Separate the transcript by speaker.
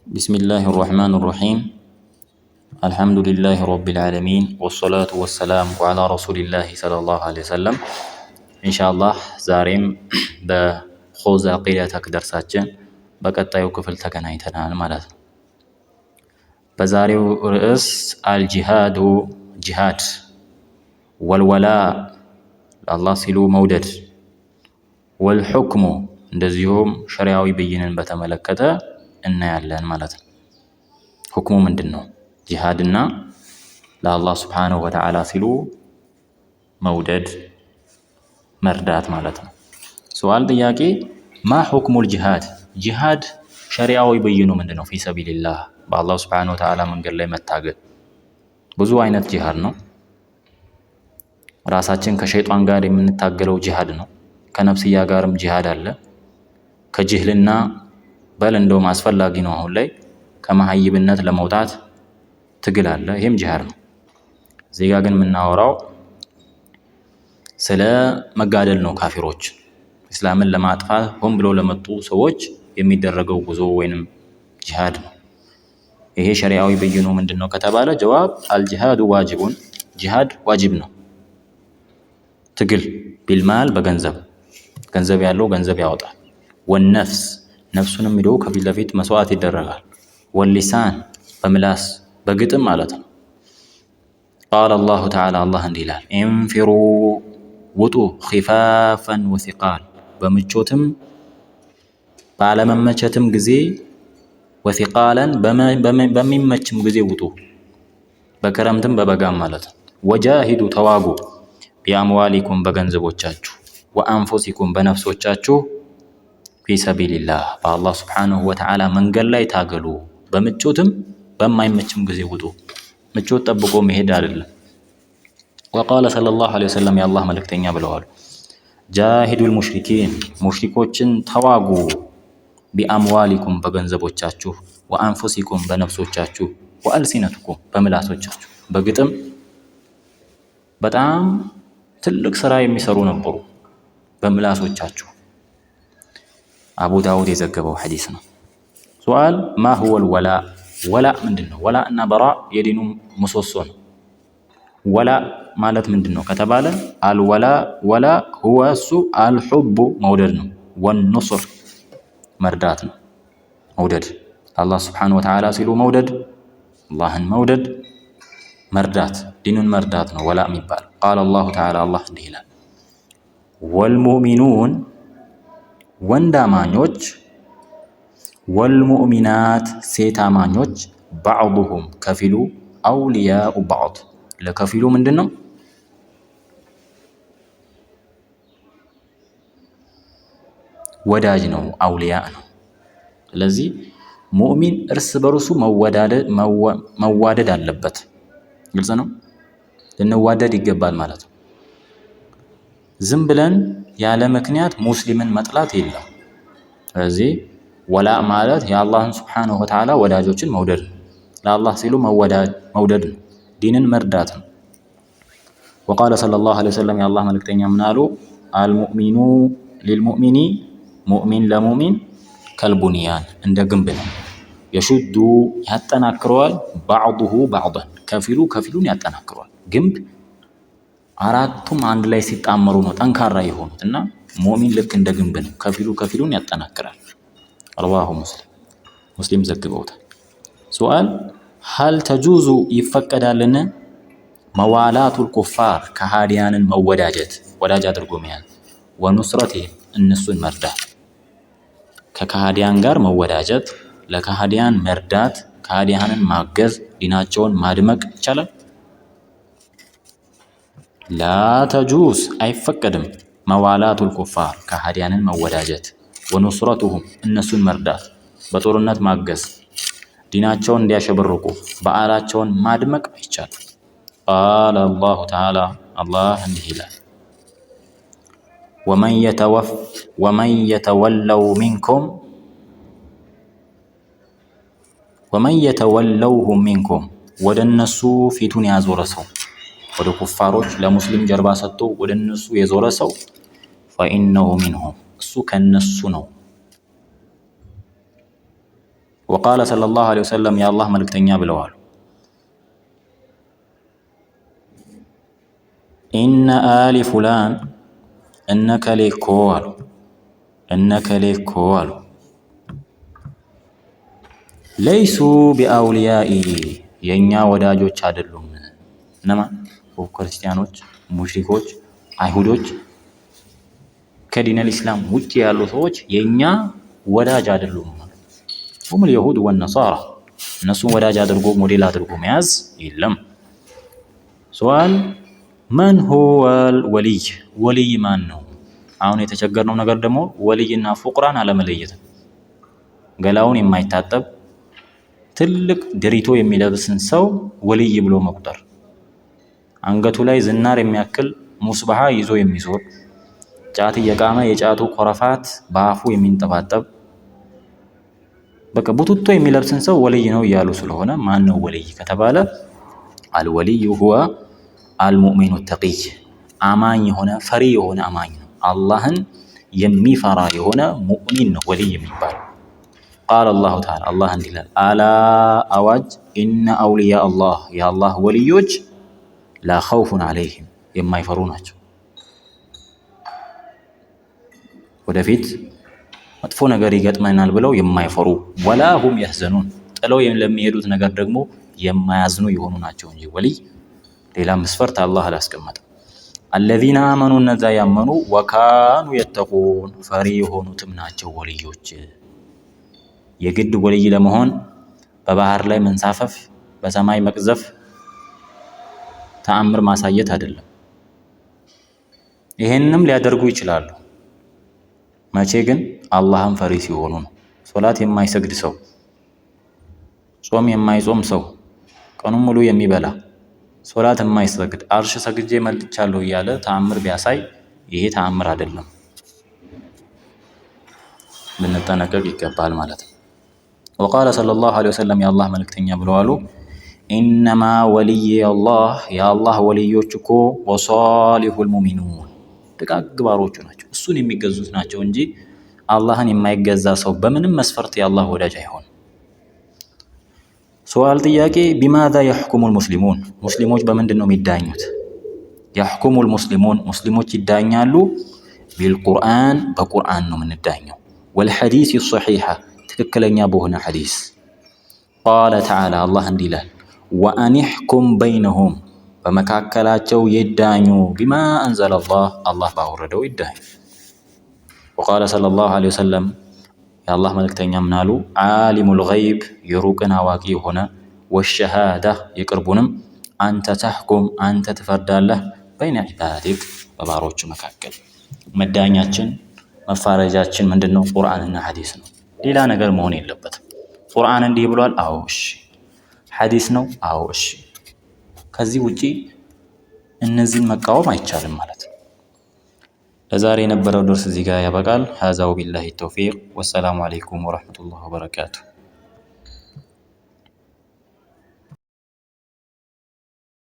Speaker 1: بسم الله الرحمن الرحيم الحمد لله رب العالمين والصلاة والسلام على رسول الله صلى الله عليه وسلم إن شاء الله زاريم بخوز عقيدتك درساتين بقطعو كفل تكنايتنا ማለት በዛሬው ርዕስ الجهاد جهاد والولاء الله ሲሉ መውደድ والحكم እንደዚሁም ሸሪዓዊ ብይንን በተመለከተ እናያለን ማለት ነው። ሁክሙ ምንድነው? ጂሃድና ለአላህ Subhanahu Wa Ta'ala ሲሉ መውደድ መርዳት ማለት ነው። ሱአል ጥያቄ ማ ሁክሙል ጂሃድ? ጂሃድ ሸሪዓዊ ብይኑ ምንድነው? ፊ ሰቢልላህ በአላህ Subhanahu Wa Ta'ala መንገድ ላይ መታገል ብዙ አይነት ጂሃድ ነው። ራሳችን ከሸይጣን ጋር የምንታገለው ጂሃድ ነው። ከነፍስያ ጋርም ጂሃድ አለ። ከጅህልና በል እንደውም አስፈላጊ ነው። አሁን ላይ ከመሃይብነት ለመውጣት ትግል አለ። ይሄም ጂሃድ ነው። እዚህ ጋር ግን የምናወራው ስለ መጋደል ነው። ካፊሮች እስላምን ለማጥፋት ሆን ብለው ለመጡ ሰዎች የሚደረገው ጉዞ ወይንም ጂሃድ ነው። ይሄ ሸሪዓዊ ብይኑ ምንድነው ከተባለ ጀዋብ አልጂሃዱ ዋጅቡን ጂሃድ ዋጅብ ነው። ትግል ቢልማል በገንዘብ ገንዘብ ያለው ገንዘብ ያወጣል። ወነፍስ ነፍሱንም ሄዶ ከፊት ለፊት መስዋዕት ይደረጋል። ወሊሳን በምላስ በግጥም ማለት ነው። ቃል አላሁ ተዓላ አላህ እንዲህ ይላል ኢንፊሩ ውጡ ኺፋፈን ወሲቃል በምቾትም ባለመመቸትም ጊዜ ወሲቃለን በሚመችም ጊዜ ውጡ በክረምትም በበጋም ማለት ነው። ወጃሂዱ ተዋጉ ቢአምዋሊኩም በገንዘቦቻችሁ ወአንፉሲኩም በነፍሶቻችሁ ፊ ሰቢልላህ በአላህ Subhanahu Wa Ta'ala መንገድ ላይ ታገሉ። በምቾትም በማይመችም ጊዜ ውጡ። ምቾት ጠብቆ መሄድ አይደለም። ወቃለ ሰለላሁ ዐለይሂ ወሰለም የአላህ መልእክተኛ ብለዋል ጃሂዱል ሙሽሪኪን ሙሽሪኮችን ተዋጉ ቢአምዋሊኩም በገንዘቦቻችሁ ወአንፉሲኩም በነፍሶቻችሁ ወአልሲነቱኩም በምላሶቻችሁ። በግጥም በጣም ትልቅ ስራ የሚሰሩ ነበሩ በምላሶቻቸው። አቡ ዳውድ የዘገበው ሐዲስ ነው። ሱአል ማ ሁወል ወላ ወላ ምንድነው? ወላ እና በራ የዲኑ ምሰሶ ነው። ወላ ማለት ምንድነው ከተባለ አልወላ ወላ ሁወ እሱ አልሁቡ መውደድ ነው። ወንኑስር መርዳት ነው። መውደድ አላህ Subhanahu Wa Ta'ala ሲሉ መውደድ አላህን መውደድ መርዳት ዲኑን መርዳት ነው ወላ የሚባል። ቃል አላሁ ተዓላ አላህ እንዲህ ይላል ወልሙእሚኑን ወንዳማኞች ወልሙእሚናት ሴታማኞች ባዕዱሁም ከፊሉ አውሊያኡ ባዕድ ለከፊሉ ምንድነው ወዳጅ ነው አውሊያ ነው። ስለዚህ ሙእሚን እርስ በርሱ መዋደድ አለበት። ግልጽ ነው። ልንዋደድ ይገባል ማለት ነው። ዝም ብለን ያለ ምክንያት ሙስሊምን መጥላት የለም። ስለዚህ ወላ ማለት የአላህን Subhanahu Wa Ta'ala ወዳጆችን መውደድ ነው። ለአላህ ሲሉ መውደድ ነው። ዲንን መርዳት ነው። ወቃለ ሰለላሁ ዐለይሂ ወሰለም የአላህ መልእክተኛ ምን አሉ? አልሙእሚኑ ሊልሙእሚኒ ሙእሚን ለሙእሚን ከልቡንያን እንደ ግንብ ነው። የሹዱ ያጠናክረዋል ባዕዱሁ ባዕዳን ከፊሉ ከፊሉን ያጠናክረዋል። ግንብ አራቱም አንድ ላይ ሲጣመሩ ነው ጠንካራ የሆኑት እና ሙእሚን ልክ እንደ ግንብ ነው። ከፊሉ ከፊሉን ያጠናክራል። ረዋሁ ሙስሊም ዘግበውታል። ሱአል ሀል ተጁዙ ይፈቀዳልን መዋላቱል ኩፋር ከሃዲያንን መወዳጀት ወዳጅ አድርጎ መያዝ ወኑስረቲሂም እነሱን መርዳት ከከሃዲያን ጋር መወዳጀት ለከሃዲያን መርዳት ከሃዲያንን ማገዝ ዲናቸውን ማድመቅ ይቻላል? ላ ተጁዝ አይፈቀድም መዋላቱል ኩፋር ከሃዲያንን መወዳጀት ወኑስረቱሁም እነሱን መርዳት በጦርነት ማገዝ ዲናቸውን እንዲያሸበርቁ በዓላቸውን ማድመቅ አይቻልም። ቃለ አላሁ ተዓላ አላህ እንዲህ ይላል ወመን የተወለውሁም ሚንኩም ወደ እነሱ ፊቱን ያዞረ ሰው ወደ ኩፋሮች ለሙስሊም ጀርባ ሰጥቶ ወደ እነሱ የዞረ ሰው ፈኢነሁ ሚንሁም እሱ ከነሱ ነው። ወቃለ ሰለላሁ ዐለይሂ ወሰለም የአላህ መልእክተኛ ብለዋል ኢነ አሊ ፉላን እነከሌ እኮ አሉ ለይሱ ቢአውልያኢ የእኛ ወዳጆች አይደሉም። እነማን? ክርስቲያኖች፣ ሙሽሪኮች፣ አይሁዶች ከዲነል ኢስላም ውጭ ያሉ ሰዎች የእኛ ወዳጅ አይደሉም። ሁሙል የሁድ ወነሳራ እነሱን ወዳጅ አድርጎ ሞዴል አድርጎ መያዝ የለም። ሱዋል መን ሁወል ወልይ ወልይ ማን ነው? አሁን የተቸገርነው ነገር ደግሞ ወልይና ፉቅራን አለመለየት። ገላውን የማይታጠብ ትልቅ ድሪቶ የሚለብስን ሰው ወልይ ብሎ መቁጠር፣ አንገቱ ላይ ዝናር የሚያክል ሙስባሃ ይዞ የሚዞር ጫት እየቃመ የጫቱ ኮረፋት በአፉ የሚንጠባጠብ በቃ ቡቱቶ የሚለብስን ሰው ወልይ ነው እያሉ ስለሆነ ማን ነው ወልይ ከተባለ አልወልይ ሁወ አልሙእሚኑ ተቂይ አማኝ የሆነ ፈሪ የሆነ አማኝ ነው። አላህን የሚፈራ የሆነ ሙእሚን ነው ወልይ የሚባል። ቃለ አላሁ ተዓላ አላህ እንዲህ ይላል አላ አዋጅ ኢነ አውልያ አላህ የአላህ ወልዮች ላ ኸውፉን ዐለይሂም የማይፈሩ ናቸው። ወደፊት መጥፎ ነገር ይገጥመናል ብለው የማይፈሩ ወላ ሁም የህዘኑን ጥለው ለሚሄዱት ነገር ደግሞ የማያዝኑ የሆኑ ናቸው እንጂ ወልይ ሌላ መስፈርት አላህ አላስቀመጠም። አለዚነ አመኑ እነዛ ያመኑ ወካኑ የተቁን ፈሪ የሆኑትም ናቸው ወልዮች። የግድ ወልይ ለመሆን በባህር ላይ መንሳፈፍ፣ በሰማይ መቅዘፍ፣ ተአምር ማሳየት አይደለም። ይሄንንም ሊያደርጉ ይችላሉ። መቼ ግን? አላህን ፈሪ ሲሆኑ ነው። ሶላት የማይሰግድ ሰው፣ ጾም የማይጾም ሰው፣ ቀኑን ሙሉ የሚበላ ሶላት የማይሰግድ አርሽ ሰግጄ መልቻለሁ እያለ ተአምር ቢያሳይ ይሄ ተአምር አይደለም። ልንጠነቀቅ ይገባል ማለት ነው። ወቃለ ሰለላሁ ዐለይሂ ወሰለም የአላህ መልእክተኛ ብለዋሉ ኢነማ ወልይ አላህ የአላህ ወልዮች እኮ ወሷሊሁል ሙእሚኑን ደጋግ ባሮቹ ናቸው፣ እሱን የሚገዙት ናቸው እንጂ አላህን የማይገዛ ሰው በምንም መስፈርት የአላህ ወዳጅ አይሆንም። ሱዋል ጥያቄ ቢማዛ የሕኩሙል ሙስሊሙን ሙስሊሞች በምንድን ነው የሚዳኙት? የሕኩሙል ሙስሊሙን ሙስሊሞች ይዳኛሉ ቢልቁርአን በቁርአን ነው የምንዳኘው፣ ወልሐዲስ ሰሒሓ ትክክለኛ በሆነ ሐዲስ። ቃለ ተዓላ አላህ እንዲህ ይላል ወአኒሕኩም በይነሁም በመካከላቸው ይዳኙ ቢማ አንዘለላህ አላህ ባወረደው ይዳኙ። ወቃለ ሰለላሁ ዐለይሂ ወሰለም የአላህ መልእክተኛ ምናሉ ዓሊሙል ገይብ የሩቅን አዋቂ የሆነ ወሸሃዳ የቅርቡንም አንተ ተሕኩም አንተ ትፈርዳለህ በይነ ዒባዲክ በባሮች መካከል። መዳኛችን መፋረጃችን ምንድን ነው? ቁርአንና ሐዲስ ነው። ሌላ ነገር መሆን የለበትም። ቁርአን እንዲህ ብሏል፣ አዎ እሺ። ሐዲስ ነው፣ አዎ እሺ። ከዚህ ውጪ እነዚህን መቃወም አይቻልም ማለት ነው። ለዛሬ የነበረው ደርስ እዚህ ጋር ያበቃል። ሀዛ ወቢላሂ ተውፊቅ ወሰላሙ አለይኩም ወረሕመቱላሂ ወበረካቱሁ።